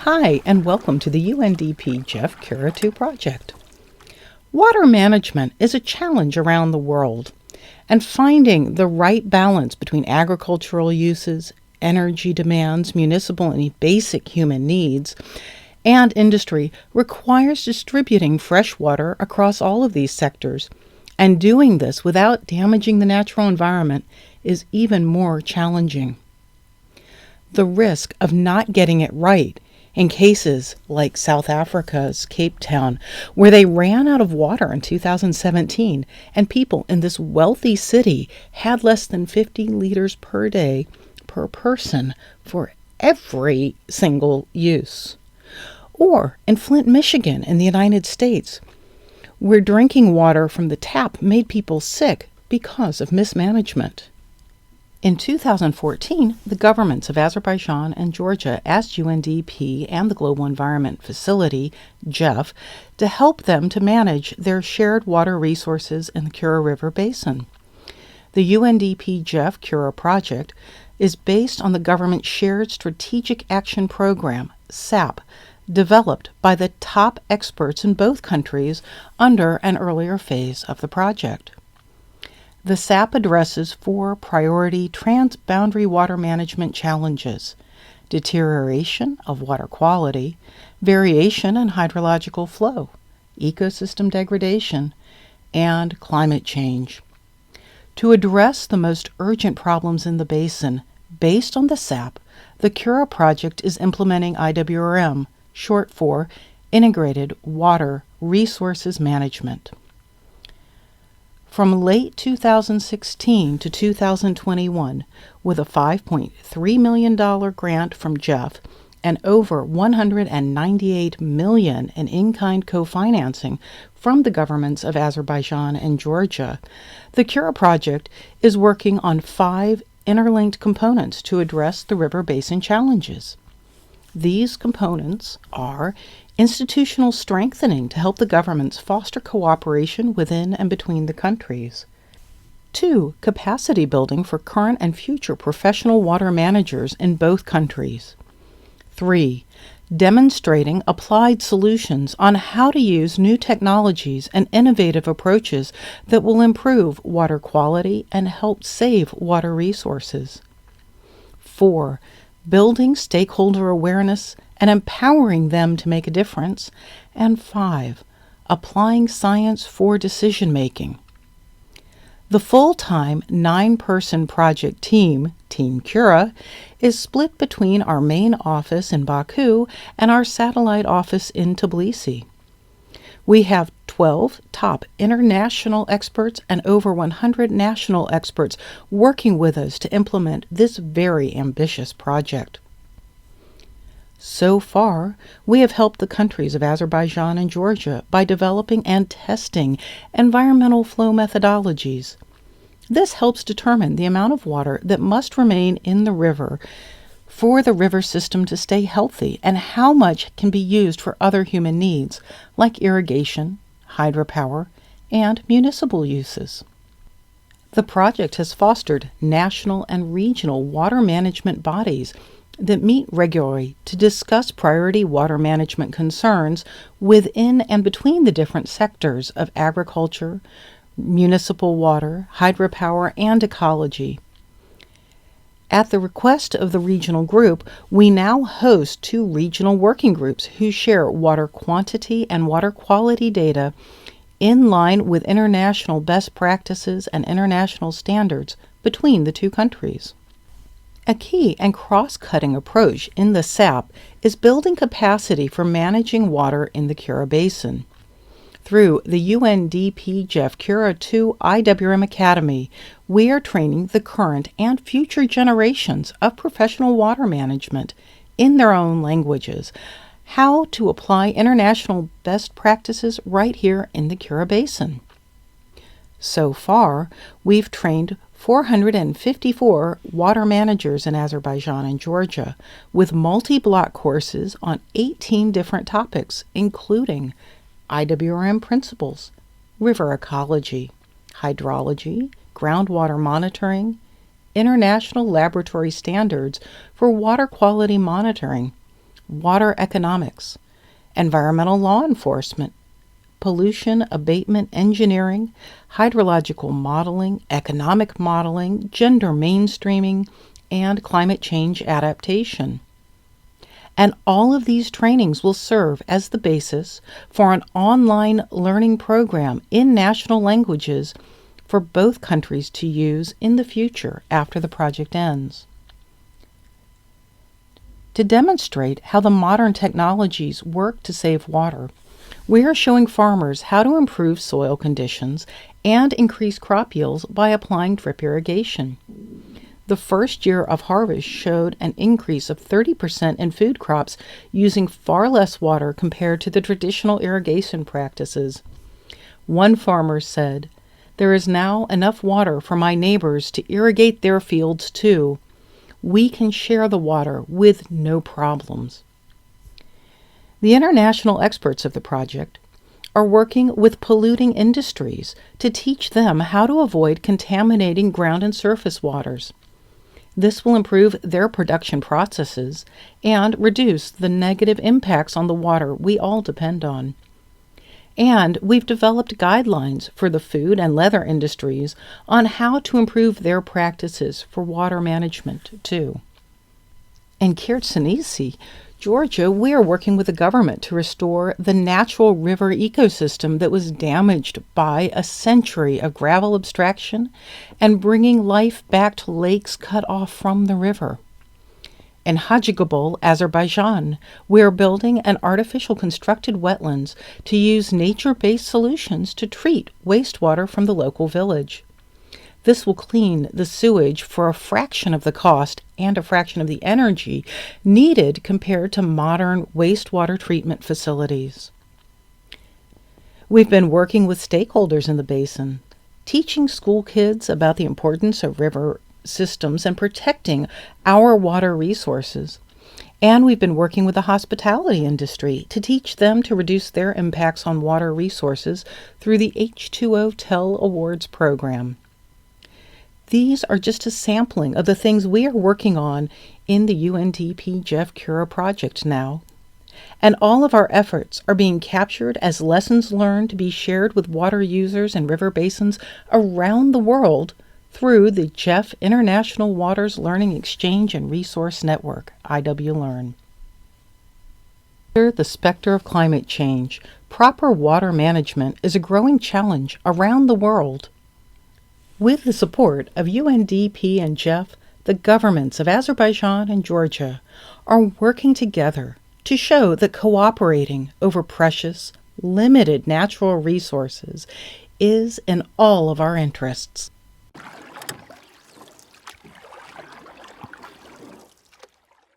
Hi, and welcome to the UNDP-GEF Kura Project. Water management is a challenge around the world, and finding the right balance between agricultural uses, energy demands, municipal and basic human needs, and industry requires distributing fresh water across all of these sectors, and doing this without damaging the natural environment is even more challenging. The risk of not getting it right in cases like South Africa's Cape Town, where they ran out of water in 2017, and people in this wealthy city had less than 50 liters per day per person for every single use. Or in Flint, Michigan in the United States, where drinking water from the tap made people sick because of mismanagement. In 2014, the governments of Azerbaijan and Georgia asked UNDP and the Global Environment Facility, GEF, to help them to manage their shared water resources in the Kura River Basin. The UNDP-GEF Kura Project is based on the government's Shared Strategic Action Program, SAP, developed by the top experts in both countries under an earlier phase of the project. The SAP addresses 4 priority transboundary water management challenges: deterioration of water quality, variation in hydrological flow, ecosystem degradation, and climate change. To address the most urgent problems in the basin, based on the SAP, the Kura Project is implementing IWRM, short for Integrated Water Resources Management. From late 2016 to 2021, with a $5.3 million grant from GEF and over $198 million in in-kind co-financing from the governments of Azerbaijan and Georgia, the Kura Project is working on 5 interlinked components to address the river basin challenges. These components are institutional strengthening to help the governments foster cooperation within and between the countries. 2. Capacity building for current and future professional water managers in both countries. 3. Demonstrating applied solutions on how to use new technologies and innovative approaches that will improve water quality and help save water resources. 4. Building stakeholder awareness and empowering them to make a difference. And 5, applying science for decision-making. The full-time 9-person project team, Team Kura, is split between our main office in Baku and our satellite office in Tbilisi. We have 12 top international experts and over 100 national experts working with us to implement this very ambitious project. So far, we have helped the countries of Azerbaijan and Georgia by developing and testing environmental flow methodologies. This helps determine the amount of water that must remain in the river for the river system to stay healthy and how much can be used for other human needs, like irrigation, hydropower, and municipal uses. The project has fostered national and regional water management bodies that meet regularly to discuss priority water management concerns within and between the different sectors of agriculture, municipal water, hydropower, and ecology. At the request of the regional group, we now host 2 regional working groups who share water quantity and water quality data in line with international best practices and international standards between the 2 countries. A key and cross-cutting approach in the SAP is building capacity for managing water in the Kura Basin. Through the UNDP-GEF Kura IWRM Academy, we are training the current and future generations of professional water management in their own languages how to apply international best practices right here in the Kura Basin. So far, we've trained 454 water managers in Azerbaijan and Georgia, with multi-block courses on 18 different topics, including IWRM principles, river ecology, hydrology, groundwater monitoring, international laboratory standards for water quality monitoring, water economics, environmental law enforcement, pollution abatement engineering, hydrological modeling, economic modeling, gender mainstreaming, and climate change adaptation. And all of these trainings will serve as the basis for an online learning program in national languages for both countries to use in the future after the project ends. To demonstrate how the modern technologies work to save water, we are showing farmers how to improve soil conditions and increase crop yields by applying drip irrigation. The first year of harvest showed an increase of 30% in food crops using far less water compared to the traditional irrigation practices. One farmer said, "There is now enough water for my neighbors to irrigate their fields too. We can share the water with no problems." The international experts of the project are working with polluting industries to teach them how to avoid contaminating ground and surface waters. This will improve their production processes and reduce the negative impacts on the water we all depend on. And we've developed guidelines for the food and leather industries on how to improve their practices for water management, too. In Kirtsanisi, Georgia, we are working with the government to restore the natural river ecosystem that was damaged by a century of gravel abstraction and bringing life back to lakes cut off from the river. In Hajigabul, Azerbaijan, we are building an artificial constructed wetlands to use nature-based solutions to treat wastewater from the local village. This will clean the sewage for a fraction of the cost and a fraction of the energy needed compared to modern wastewater treatment facilities. We've been working with stakeholders in the basin, teaching school kids about the importance of river systems and protecting our water resources. And we've been working with the hospitality industry to teach them to reduce their impacts on water resources through the H2O Tell Awards program. These are just a sampling of the things we are working on in the UNDP-GEF Kura Project now. And all of our efforts are being captured as lessons learned to be shared with water users and river basins around the world through the GEF International Waters Learning Exchange and Resource Network, IWRM. Under the specter of climate change, proper water management is a growing challenge around the world. With the support of UNDP and GEF, the governments of Azerbaijan and Georgia are working together to show that cooperating over precious, limited natural resources is in all of our interests.